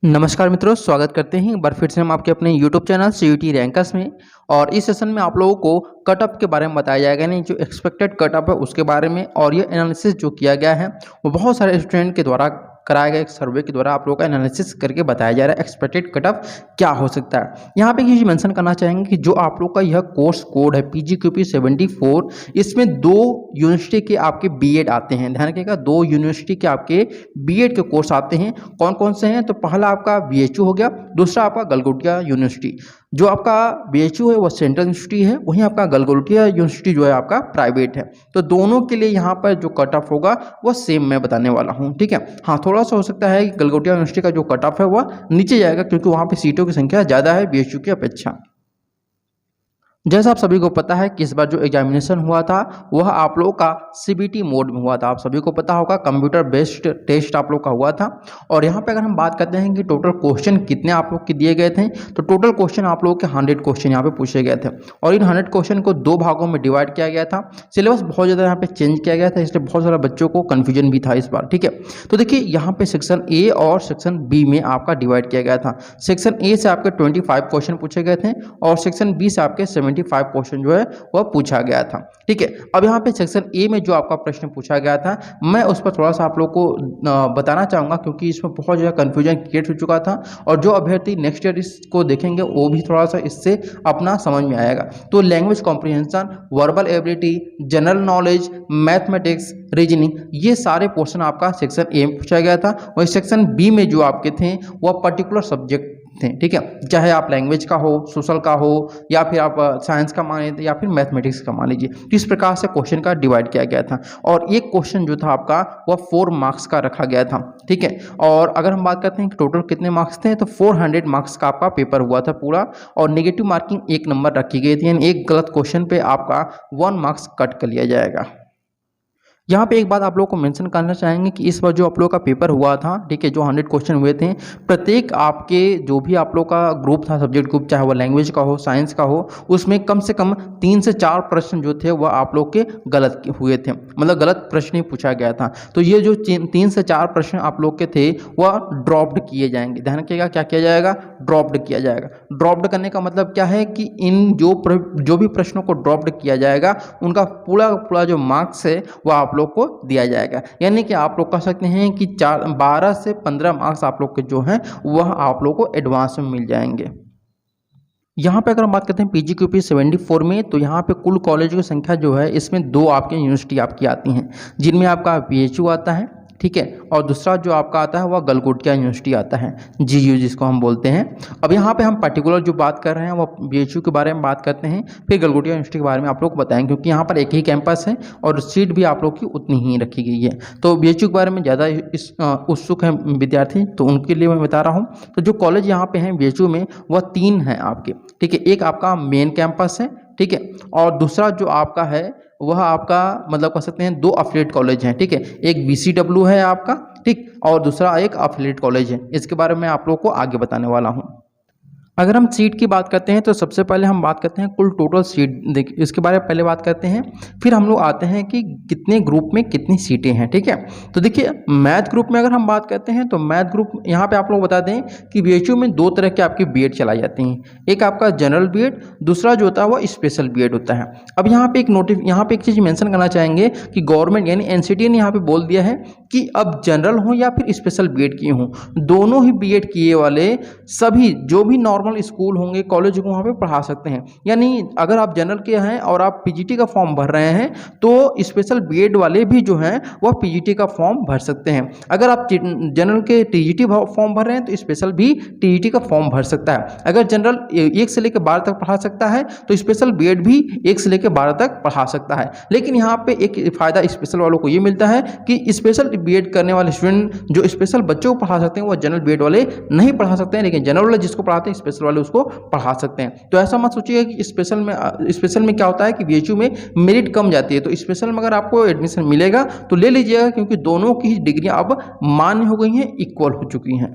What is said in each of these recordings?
नमस्कार मित्रों, स्वागत करते हैं एक बार फिर से हम आपके अपने YouTube चैनल CUET रैंकर्स में। और इस सेशन में आप लोगों को कट ऑफ के बारे में बताया जाएगा, यानी जो एक्सपेक्टेड कट ऑफ है उसके बारे में। और ये एनालिसिस जो किया गया है वो बहुत सारे स्टूडेंट के द्वारा कराया गया एक सर्वे के द्वारा आप लोगों का एनालिसिस करके बताया जा रहा है एक्सपेक्टेड कट ऑफ क्या हो सकता है। यहाँ पे ये मेंशन करना चाहेंगे कि जो आप लोग का यह कोर्स कोड है PGQP 74, इसमें 2 यूनिवर्सिटी के आपके बीएड आते हैं। ध्यान रखिएगा, 2 यूनिवर्सिटी के आपके बीएड के कोर्स आते हैं। कौन कौन से हैं? तो पहला आपका BHU हो गया, दूसरा आपका गलगोटिया यूनिवर्सिटी। जो आपका BHU है वो सेंट्रल यूनिवर्सिटी है, वहीं आपका गलगोटिया यूनिवर्सिटी जो है आपका प्राइवेट है। तो दोनों के लिए यहाँ पर जो कट ऑफ होगा वो सेम मैं बताने वाला हूँ, ठीक है। हाँ, थोड़ा सा हो सकता है कि गलगोटिया यूनिवर्सिटी का जो कट ऑफ है वह नीचे जाएगा, क्योंकि वहाँ पे सीटों की संख्या ज़्यादा है BHU की अपेक्षा। जैसा आप सभी को पता है कि इस बार जो एग्जामिनेशन हुआ था वह आप लोगों का CBT मोड में हुआ था। आप सभी को पता होगा, कंप्यूटर बेस्ड टेस्ट आप लोग का हुआ था। और यहाँ पे अगर हम बात करते हैं कि टोटल क्वेश्चन कितने आप लोग के दिए गए थे, तो टोटल क्वेश्चन आप लोगों के 100 क्वेश्चन यहाँ पे पूछे गए थे। और इन 100 क्वेश्चन को 2 भागों में डिवाइड किया गया था। सिलेबस बहुत ज़्यादा यहाँ पे चेंज किया गया था, इसलिए बहुत सारे बच्चों को कन्फ्यूजन भी था इस बार, ठीक है। तो देखिए, यहाँ पे सेक्शन A और सेक्शन B में आपका डिवाइड किया गया था। सेक्शन A से आपके 25 क्वेश्चन पूछे गए थे और सेक्शन B से आपके 75 क्वेश्चन जो है वह पूछा गया था, ठीक है। अब यहाँ पे सेक्शन A में जो आपका प्रश्न पूछा गया था, मैं उस पर थोड़ा सा आप लोग को बताना चाहूँगा, क्योंकि इसमें बहुत ज़्यादा कन्फ्यूजन क्रिएट हो चुका था। और जो अभ्यर्थी नेक्स्ट ईयर इसको देखेंगे वो भी थोड़ा सा इससे अपना समझ में आएगा। तो language comprehension, verbal ability, general knowledge, mathematics, reasoning, ये सारे पोर्शन आपका सेक्शन A में पूछा गया था। वही सेक्शन B में जो आपके थे वह पर्टिकुलर सब्जेक्ट थे, ठीक है। चाहे आप लैंग्वेज का हो, सोशल का हो, या फिर आप साइंस का मान लीजिए, या फिर मैथमेटिक्स का मान लीजिए। तो इस प्रकार से क्वेश्चन का डिवाइड किया गया था। और एक क्वेश्चन जो था आपका वह 4 मार्क्स का रखा गया था, ठीक है। और अगर हम बात करते हैं कि टोटल कितने मार्क्स थे, तो 400 मार्क्स का आपका पेपर हुआ था पूरा। और नेगेटिव मार्किंग 1 नंबर रखी गई थी, यानी एक गलत क्वेश्चन पे आपका 1 मार्क्स कट कर लिया जाएगा। यहाँ पे एक बात आप लोगों को मेंशन करना चाहेंगे कि इस बार जो आप लोगों का पेपर हुआ था, ठीक है, जो 100 क्वेश्चन हुए थे, प्रत्येक आपके जो भी आप लोग का ग्रुप था, सब्जेक्ट ग्रुप, चाहे वो लैंग्वेज का हो, साइंस का हो, उसमें कम से कम 3 से 4 प्रश्न जो थे वह आप लोग के गलत हुए थे, मतलब गलत प्रश्न ही पूछा गया था। तो ये जो 3 से 4 प्रश्न आप लोग के थे वह ड्रॉप्ड किए जाएंगे। ध्यान रखिएगा, क्या किया जाएगा? ड्रॉप्ड किया जाएगा। ड्रॉप्ड करने का मतलब क्या है कि इन जो भी प्रश्नों को ड्रॉप्ड किया जाएगा उनका पूरा जो मार्क्स है वह आप लोग को दिया जाएगा। यानी कि आप लोग कह सकते हैं कि 12 से 15 मार्क्स आप लोग के जो हैं वह आप लोग को एडवांस में मिल जाएंगे। यहाँ पे अगर हम बात करते हैं PGQP 74 में, तो यहाँ पे कुल कॉलेज की संख्या जो है इसमें 2 आपकी यूनिवर्सिटी आपकी आती हैं, जिनमें आपका BHU आता है, ठीक है, और दूसरा जो आपका आता है वह गलगोटिया यूनिवर्सिटी आता है, GU जिसको हम बोलते हैं। अब यहाँ पे हम पर्टिकुलर जो बात कर रहे हैं वो BHU के बारे में बात करते हैं, फिर गलगोटिया यूनिवर्सिटी के बारे में आप लोग को बताएंगे, क्योंकि यहाँ पर एक ही कैंपस है और सीट भी आप लोग की उतनी ही रखी गई है। तो BHU के बारे में ज़्यादा उत्सुक हैं विद्यार्थी, तो उनके लिए मैं बता रहा हूँ। तो जो कॉलेज यहाँ पे हैं BHU में वह 3 हैं आपके, ठीक है। एक आपका मेन कैंपस है, ठीक है, और दूसरा जो आपका है वह आपका मतलब कह सकते हैं 2 अफिलिएट कॉलेज हैं, ठीक है। एक BCW है आपका, ठीक, और दूसरा एक अफिलिएट कॉलेज है। इसके बारे में आप लोग को आगे बताने वाला हूँ। अगर हम सीट की बात करते हैं तो सबसे पहले हम बात करते हैं कुल टोटल सीट, देखिए इसके बारे में पहले बात करते हैं, फिर हम लोग आते हैं कि कितने ग्रुप में कितनी सीटें हैं, ठीक है। तो देखिए, मैथ ग्रुप में अगर हम बात करते हैं तो मैथ ग्रुप यहाँ पे आप लोग बता दें कि BHU में 2 तरह के आपकी बीएड चलाई जाती हैं। एक आपका जनरल बीएड, दूसरा जो होता है वह स्पेशल बीएड होता है। अब यहाँ पे एक चीज़ मेंशन करना चाहेंगे कि गवर्नमेंट यानी NCT ने यहाँ पे बोल दिया है कि अब जनरल हो या फिर स्पेशल बीएड किए हों, दोनों ही बीएड किए वाले सभी जो भी नॉर्मल स्कूल होंगे, कॉलेज को वहाँ पे पढ़ा सकते हैं। यानी अगर आप जनरल के हैं और आप PGT का फॉर्म भर रहे हैं तो स्पेशल बीएड वाले भी जो हैं वह PGT का फॉर्म भर सकते हैं। अगर आप जनरल के TGT फॉर्म भर रहे हैं तो स्पेशल भी TGT का फॉर्म भर सकता है। अगर जनरल 1 से लेकर 12 तक पढ़ा सकता है तो स्पेशल बीएड भी 1 से लेकर 12 तक पढ़ा सकता है। लेकिन यहाँ पे एक फ़ायदा स्पेशल वालों को ये मिलता है कि स्पेशल बीएड करने वाले स्टूडेंट जो स्पेशल बच्चों को पढ़ा सकते हैं वह जनरल बीएड वाले नहीं पढ़ा सकते हैं, लेकिन जनरल वाले जिसको पढ़ाते हैं स्पेशल वाले उसको पढ़ा सकते हैं। तो ऐसा मत सोचिए कि स्पेशल में क्या होता है कि BHU में मेरिट कम जाती है, तो स्पेशल में अगर आपको एडमिशन मिलेगा तो ले लीजिएगा, क्योंकि दोनों की डिग्री अब मान्य हो गई हैं, इक्वल हो चुकी हैं।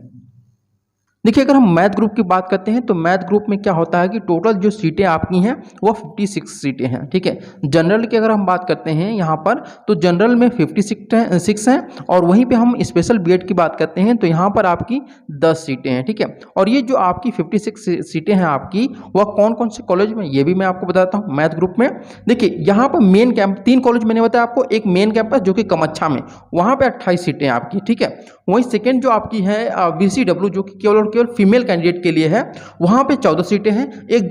देखिए, अगर हम मैथ ग्रुप की बात करते हैं तो मैथ ग्रुप में क्या होता है कि टोटल जो सीटें आपकी हैं वो 56 सीटें हैं, ठीक है। जनरल की अगर हम बात करते हैं यहाँ पर, तो जनरल में 56 हैं और वहीं पे हम स्पेशल बीएड की बात करते हैं तो यहाँ पर आपकी 10 सीटें हैं, ठीक है। और ये जो आपकी 56 सीटें हैं आपकी, वह कौन कौन से कॉलेज में, ये भी मैं आपको बताता हूँ मैथ ग्रुप में। देखिए, यहाँ पर मेन कैंप 3 कॉलेज मैंने बताया आपको, एक मेन कैंपस जो कि कमच्छा में, वहाँ पर 28 सीटें आपकी, ठीक है। वहीं सेकेंड जो आपकी है VCW जो कि केवल फीमेल कैंडिडेट के लिए है, वहाँ पे 14 सीटें हैं। एक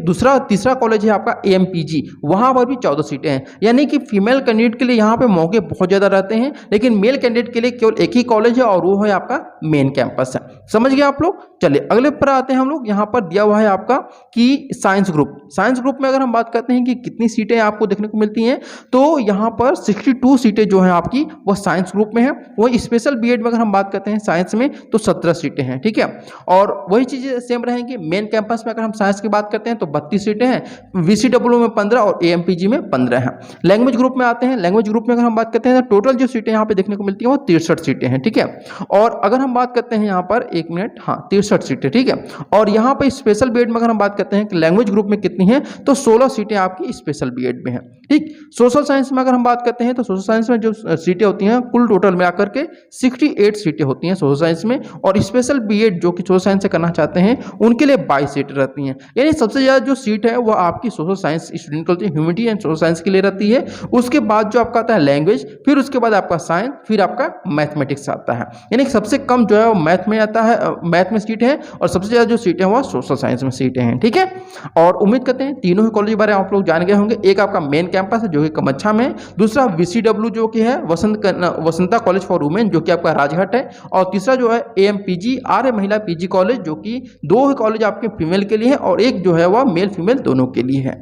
तीसरा कॉलेज है आपका AMPG, वहाँ पर भी 14 सीटें हैं। यानी कि फीमेल कैंडिडेट के लिए यहाँ पे मौके बहुत ज़्यादा रहते हैं, लेकिन मेल कैंडिडेट के लिए केवल एक ही कॉलेज है और वो है आपका मेन कैंपस है। समझ गए आप लोग। चलिए अगले पर आते हैं हम लोग। यहाँ पर दिया हुआ है आपका कि साइंस ग्रुप में अगर हम बात करते हैं कि कितनी सीटें आपको देखने को मिलती हैं, तो यहाँ पर 62 सीटें जो हैं आपकी वो साइंस ग्रुप में है। वही स्पेशल बीएड में अगर हम बात करते हैं साइंस में तो 17 सीटें हैं, ठीक है। और वही चीज़ें सेम रहेंगी। मेन कैंपस में अगर हम साइंस की बात करते हैं तो 32 सीटें हैं, VCW में 15 और AMPG में 15 हैं। लैंग्वेज ग्रुप में आते हैं। लैंग्वेज ग्रुप में अगर हम बात करते हैं तो टोटल जो सीटें यहाँ पे देखने को मिलती हैं वो 63 सीटें हैं, ठीक है। और अगर हम बात करते हैं यहाँ पर 63 सीटें, ठीक है। और यहाँ पर स्पेशल बीएड में अगर हम बात करते हैं कि लैंग्वेज ग्रुप में कितनी है, तो 16 सीटें आपकी स्पेशल बीएड में है, ठीक। सोशल साइंस में अगर हम बात करते हैं तो सोशल साइंस में जो सीटें होती हैं कुल टोटल मिलाकर के 68 सीटें होती हैं सोशल साइंस में। और स्पेशल बीएड जो कि सोशल साइंस से करना चाहते हैं उनके लिए 22 सीटें रहती हैं। यानी सबसे ज़्यादा जो सीट है वो आपकी सोशल साइंस स्टूडेंट को ह्यूमैनिटी एंड सोशल साइंस के लिए रहती है। उसके बाद जो आपका आता है लैंग्वेज, फिर उसके बाद आपका साइंस, फिर आपका मैथमेटिक्स आता है। यानी सबसे कम जो है वो मैथ में आता है, मैथ में सीट है, और सबसे ज़्यादा जो सीटें हैं वो सोशल साइंस में सीटें हैं, ठीक है। और उम्मीद करते हैं तीनों ही कॉलेज के बारे में आप लोग जान गए होंगे। एक आपका मेन कैंपस है जो कि कमच्छा में, दूसरा VCW जो कि है वसंता कॉलेज फॉर वुमेन जो कि आपका राजघाट है, और तीसरा जो है AMPG आर्य महिला PG कॉलेज जो कि 2 कॉलेज आपके फीमेल के लिए है और एक जो है वह मेल फीमेल दोनों के लिए है।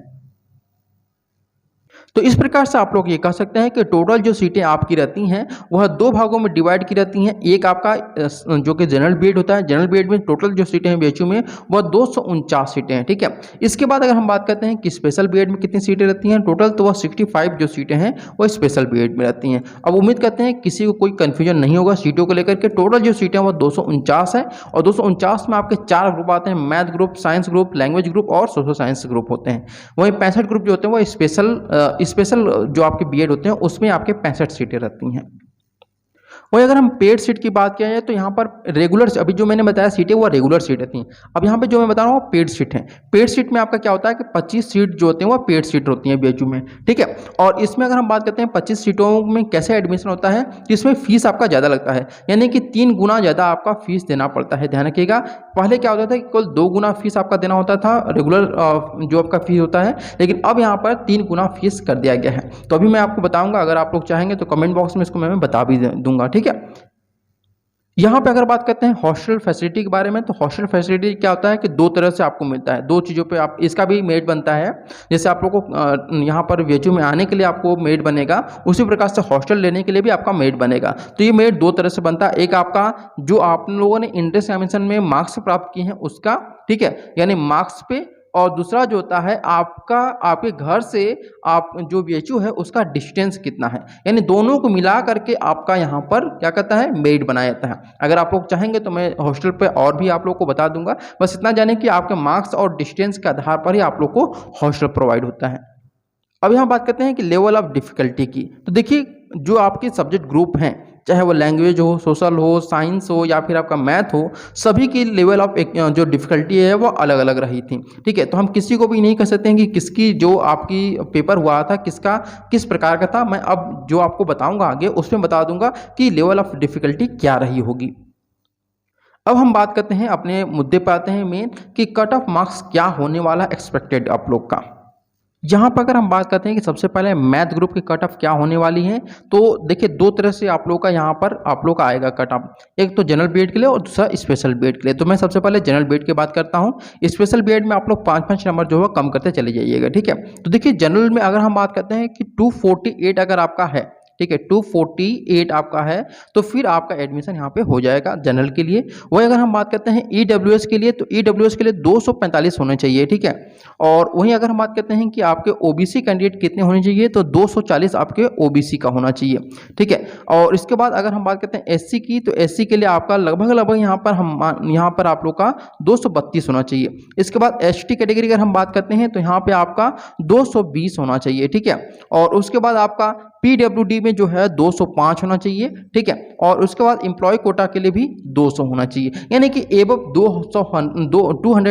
तो इस प्रकार से आप लोग ये कह सकते हैं कि टोटल जो सीटें आपकी रहती हैं वह 2 भागों में डिवाइड की रहती हैं। एक आपका जो कि जनरल बीएड होता है, जनरल बीएड में टोटल जो सीटें हैं BHU में वह 249 सीटें हैं, ठीक है। इसके बाद अगर हम बात करते हैं कि स्पेशल बीएड में कितनी सीटें रहती हैं टोटल, तो वह 65 जो सीटें हैं वह स्पेशल बीएड में रहती हैं। अब उम्मीद करते हैं किसी को कोई कन्फ्यूजन नहीं होगा सीटों को लेकर के। टोटल जो सीटें हैं वह 249 है और 249 में आपके 4 ग्रुप आते हैं, math group, science group, language group और सोशल साइंस ग्रुप होते हैं। वहीं 65 ग्रुप जो होते हैं वो स्पेशल जो आपके बीएड होते हैं उसमें आपके 65 सीटें रहती हैं। वही अगर हम पेड सीट की बात किया जाए तो यहाँ पर रेगुलर, अभी जो मैंने बताया सीटें वो रेगुलर सीट रहती हैं। अब यहाँ पे जो मैं बता रहा हूँ पेड सीट है। पेड सीट में आपका क्या होता है कि 25 सीट जो होते हैं वो पेड सीट होती हैं BHU में, ठीक है। और इसमें अगर हम बात करते हैं 25 सीटों में कैसे एडमिशन होता है, इसमें फीस आपका ज़्यादा लगता है, यानी कि 3 गुना ज़्यादा आपका फीस देना पड़ता है। ध्यान रखिएगा, पहले क्या होता था कि केवल 2 गुना फीस आपका देना होता था रेगुलर जो आपका फीस होता है, लेकिन अब यहाँ पर 3 गुना फीस कर दिया गया है। तो अभी मैं आपको बताऊँगा, अगर आप लोग चाहेंगे तो कमेंट बॉक्स में इसको मैं बता भी दूंगा, ठीक है। यहाँ पे अगर बात करते हैं हॉस्टल फैसिलिटी के बारे में, तो हॉस्टल फैसिलिटी क्या होता है कि 2 तरह से आपको मिलता है, 2 चीज़ों पे आप इसका भी मेरिट बनता है। जैसे आप लोगों को यहाँ पर BHU में आने के लिए आपको मेरिट बनेगा, उसी प्रकार से हॉस्टल लेने के लिए भी आपका मेरिट बनेगा। तो ये मेरिट 2 तरह से बनता है। एक आपका जो आप लोगों ने इंट्रेंस एग्जामिनेशन में मार्क्स प्राप्त किए हैं उसका, ठीक है, यानी मार्क्स पे, और दूसरा जो होता है आपका आपके घर से आप जो BHU है उसका डिस्टेंस कितना है, यानी दोनों को मिला करके आपका यहाँ पर क्या कहता है मेरिट बनाया जाता है। अगर आप लोग चाहेंगे तो मैं हॉस्टल पे और भी आप लोग को बता दूंगा, बस इतना जाने कि आपके मार्क्स और डिस्टेंस के आधार पर ही आप लोग को हॉस्टल प्रोवाइड होता है। अब यहाँ बात करते हैं कि लेवल ऑफ डिफ़िकल्टी की। तो देखिए, जो आपके सब्जेक्ट ग्रुप हैं, चाहे वो लैंग्वेज हो, सोशल हो, साइंस हो या फिर आपका मैथ हो, सभी की लेवल ऑफ जो डिफ़िकल्टी है वो अलग अलग रही थी, ठीक है। तो हम किसी को भी नहीं कह सकते हैं कि किसकी जो आपकी पेपर हुआ था किसका किस प्रकार का था। मैं अब जो आपको बताऊंगा आगे उसमें बता दूंगा कि लेवल ऑफ डिफ़िकल्टी क्या रही होगी। अब हम बात करते हैं, अपने मुद्दे पर आते हैं मेन, कि कट ऑफ मार्क्स क्या होने वाला एक्सपेक्टेड आप लोग का। यहाँ पर अगर हम बात करते हैं कि सबसे पहले मैथ ग्रुप की कट ऑफ क्या होने वाली है, तो देखिए 2 तरह से आप लोग का यहाँ पर आप लोग का आएगा कट ऑफ। एक तो जनरल बीएड के लिए और दूसरा स्पेशल बीएड के लिए। तो मैं सबसे पहले जनरल बीएड की बात करता हूँ। स्पेशल बीएड में आप लोग 5-5 नंबर जो है कम करते चले जाइएगा, ठीक है। तो देखिए जनरल में अगर हम बात करते हैं कि 248 अगर आपका है, ठीक है, 248 आपका है, तो फिर आपका एडमिशन यहाँ पे हो जाएगा जनरल के लिए। वही अगर हम बात करते हैं ईडब्ल्यूएस के लिए, तो ईडब्ल्यूएस के लिए 245 होने चाहिए, ठीक है। और वहीं अगर हम बात करते हैं कि आपके ओबीसी कैंडिडेट कितने होने चाहिए, तो 240 आपके ओबीसी का होना चाहिए, ठीक है। और इसके बाद अगर हम बात करते हैं एससी की, तो एससी के लिए आपका लगभग यहाँ पर आप लोग का 232 होना चाहिए। इसके बाद एसटी कैटेगरी अगर हम बात करते हैं, तो यहाँ पे आपका 220 होना चाहिए, ठीक है। और उसके बाद आपका पीडब्ल्यूडी में जो है 205 होना चाहिए, ठीक है। और उसके बाद एम्प्लॉय कोटा के लिए भी 200 होना चाहिए, यानी कि एबव 200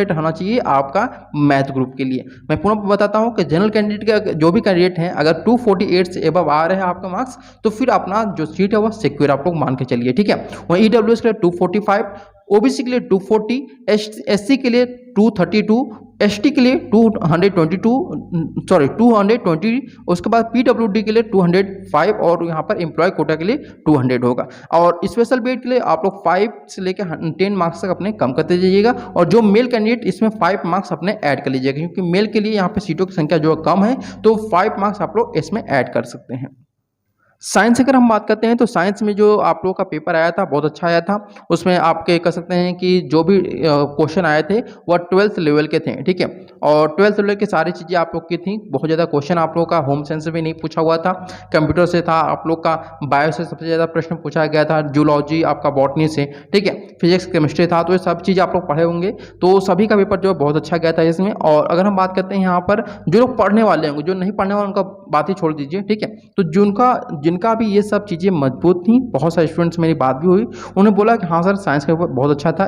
होना चाहिए आपका मैथ ग्रुप के लिए। मैं पुनः बताता हूं कि जनरल कैंडिडेट के जो भी कैंडिडेट हैं, अगर 248 से एबव आ रहे हैं आपका मार्क्स, तो फिर अपना जो सीट है वो सिक्योर आप लोग मान के चलिए, ठीक है। वहीं ईडब्ल्यूएस के लिए 245, ओबीसी के लिए 240, एससी के लिए 232, एसटी के लिए 220, उसके बाद पीडब्ल्यूडी के लिए 205 और यहाँ पर एम्प्लॉय कोटा के लिए 200 होगा। और स्पेशल बेड के लिए आप लोग 5 से लेकर 10 मार्क्स तक अपने कम करते जाइएगा, और जो मेल कैंडिडेट इसमें 5 मार्क्स अपने ऐड कर लीजिएगा, क्योंकि मेल के लिए यहाँ पे सीटों की संख्या जो कम है, तो 5 मार्क्स आप लोग इसमें ऐड कर सकते हैं। साइंस अगर हम बात करते हैं, तो साइंस में जो आप लोगों का पेपर आया था बहुत अच्छा आया था। उसमें आपके कह सकते हैं कि जो भी क्वेश्चन आए थे वह 12th लेवल के थे, ठीक है। और 12th लेवल की सारी चीज़ें आप लोग की थी। बहुत ज़्यादा क्वेश्चन आप लोगों का होम साइंस से भी नहीं पूछा हुआ था, कंप्यूटर से था, आप लोग का बायो से सबसे ज़्यादा प्रश्न पूछा गया था, जूलॉजी आपका बॉटनी से, ठीक है, फिजिक्स केमिस्ट्री था। तो ये सब चीज़ आप लोग पढ़े होंगे, तो सभी का पेपर जो है बहुत अच्छा गया था इसमें। और अगर हम बात करते हैं यहाँ पर जो लोग पढ़ने वाले होंगे, जो नहीं पढ़ने वाले उनका बात ही छोड़ दीजिए, ठीक है। तो जिनका भी ये सब चीज़ें मजबूत थी, बहुत सारे स्टूडेंट्स मेरी बात भी हुई, उन्होंने बोला कि हाँ सर साइंस का पेपर बहुत अच्छा था,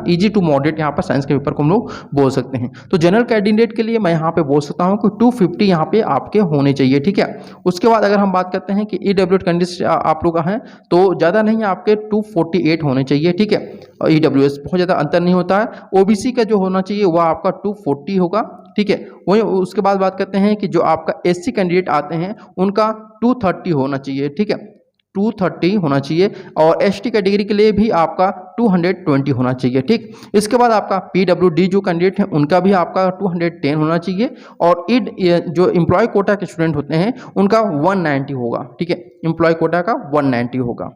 इजी टू मॉडरेट यहाँ पर साइंस के पेपर को हम लोग बोल सकते हैं। तो जनरल कैंडिडेट के लिए मैं यहाँ पे बोल सकता हूँ कि 250 यहाँ पे आपके होने चाहिए, ठीक है। उसके बाद अगर हम बात करते हैं कि ईडब्ल्यू कैंडिडेट आप लोग का है, तो ज़्यादा नहीं है, आपके 248 होने चाहिए, ठीक है। और ईडब्ल्यूएस बहुत ज़्यादा अंतर नहीं होता है। ओबीसी का जो होना चाहिए वह आपका 240 होगा, ठीक है। वहीं उसके बाद बात करते हैं कि जो आपका एससी कैंडिडेट आते हैं उनका 230 होना चाहिए, ठीक है, 230 होना चाहिए। और एसटी कैटेगरी के लिए भी आपका 220 होना चाहिए, ठीक। इसके बाद आपका पीडब्ल्यूडी जो कैंडिडेट है उनका भी आपका 210 होना चाहिए। और जो एम्प्लॉय कोटा के स्टूडेंट होते हैं उनका 190 होगा, ठीक है, एम्प्लॉय कोटा का 190 होगा।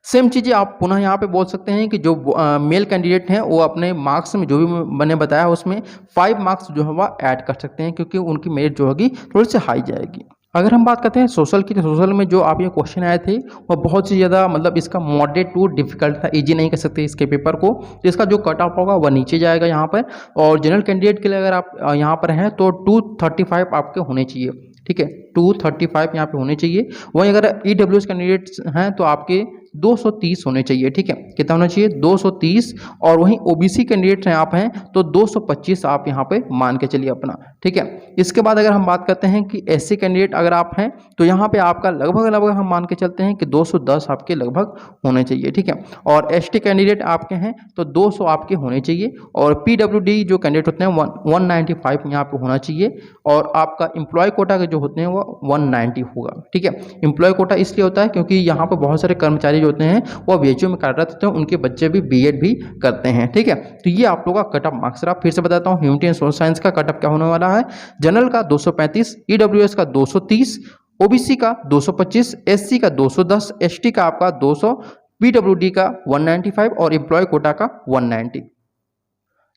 सेम चीज़ें आप पुनः यहाँ पे बोल सकते हैं कि जो मेल कैंडिडेट हैं वो अपने मार्क्स में जो भी मैंने बताया उसमें 5 मार्क्स जो है वह ऐड कर सकते हैं, क्योंकि उनकी मेरिट जो होगी थोड़ी सी हाई जाएगी। अगर हम बात करते हैं सोशल की, तो सोशल में जो आप ये क्वेश्चन आए थे वो बहुत ही ज़्यादा मतलब इसका मॉडरेट टू डिफिकल्ट था, इजी नहीं कर सकते इसके पेपर को, तो इसका जो कट ऑफ होगा वह नीचे जाएगा यहाँ पर। और जनरल कैंडिडेट के लिए अगर आप यहाँ पर हैं तो 235 आपके होने चाहिए, ठीक है, 235 यहाँ पे होने चाहिए। वहीं अगर ईडब्ल्यूएस कैंडिडेट्स हैं तो आपके 230 होने चाहिए, ठीक है, कितना होना चाहिए 230। और वहीं ओबीसी कैंडिडेट हैं आप हैं तो 225 आप यहाँ पे मान के चलिए अपना, ठीक है। इसके बाद अगर हम बात करते हैं कि एससी कैंडिडेट अगर आप हैं तो यहाँ पे आपका लगभग हम मान के चलते हैं कि 210 आपके लगभग होने चाहिए, ठीक है। और एसटी कैंडिडेट आपके हैं तो 200 आपके होने चाहिए। और पीडब्ल्यूडी जो कैंडिडेट होते हैं 195 यहाँ पे होना चाहिए। और आपका एम्प्लॉय कोटा के जो होते हैं वो 190 होगा, ठीक है। एम्प्लॉय कोटा इसलिए होता है क्योंकि यहाँ पर बहुत सारे कर्मचारी होते हैं वो बीएचयू में कार्यरत होते हैं, उनके बच्चे भी बीएड भी करते हैं, ठीक है। तो ये आप लोगों का कट ऑफ मार्क्स रहा। फिर से बताता हूँ, ह्यूमैनिटी एंड सोशल साइंस का कट ऑफ क्या होने वाला है। जनरल का 235, ईडब्ल्यूएस का 230, ओबीसी का 225, एससी का 210, एसटी का आपका 200, पीडब्ल्यूडी का 195 और एम्प्लॉय कोटा का 190।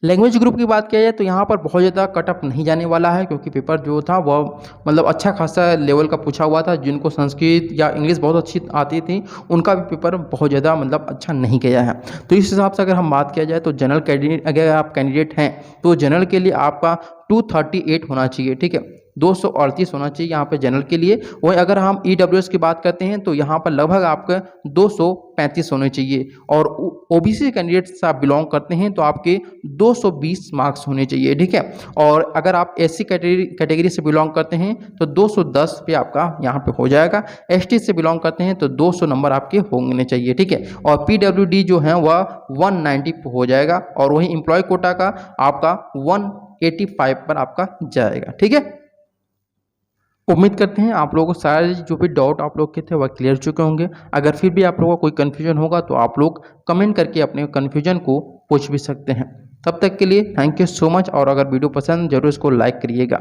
लैंग्वेज ग्रुप की बात किया जाए तो यहाँ पर बहुत ज़्यादा कटअप नहीं जाने वाला है, क्योंकि पेपर जो था वह मतलब अच्छा खासा लेवल का पूछा हुआ था। जिनको संस्कृत या इंग्लिश बहुत अच्छी आती थी उनका भी पेपर बहुत ज़्यादा मतलब अच्छा नहीं गया है। तो इस हिसाब से अगर हम बात किया जाए तो जनरल कैंडिडेट अगर आप कैंडिडेट हैं तो जनरल के लिए आपका 238 होना चाहिए, ठीक है, 238 होना चाहिए यहाँ पे जनरल के लिए। वहीं अगर हम ईडब्ल्यूएस की बात करते हैं तो यहाँ पर लगभग आपका 235 होने चाहिए। और ओबीसी कैंडिडेट से आप बिलोंग करते हैं तो आपके 220 मार्क्स होने चाहिए, ठीक है। और अगर आप एससी कैटेगरी से बिलोंग करते हैं तो 210 पे आपका यहाँ पे हो जाएगा। एसटी से बिलोंग करते हैं तो 200 नंबर आपके होने चाहिए, ठीक है। और पीडब्ल्यूडी जो है वह 190 पे हो जाएगा। और वहीं एम्प्लॉय कोटा का आपका 185 पर आपका जाएगा, ठीक है। उम्मीद करते हैं आप लोगों को सारे जो भी डाउट आप लोग के थे वह क्लियर चुके होंगे। अगर फिर भी आप लोगों को कोई कन्फ्यूजन होगा तो आप लोग कमेंट करके अपने कन्फ्यूजन को पूछ भी सकते हैं। तब तक के लिए थैंक यू सो मच। और अगर वीडियो पसंद जरूर इसको लाइक करिएगा।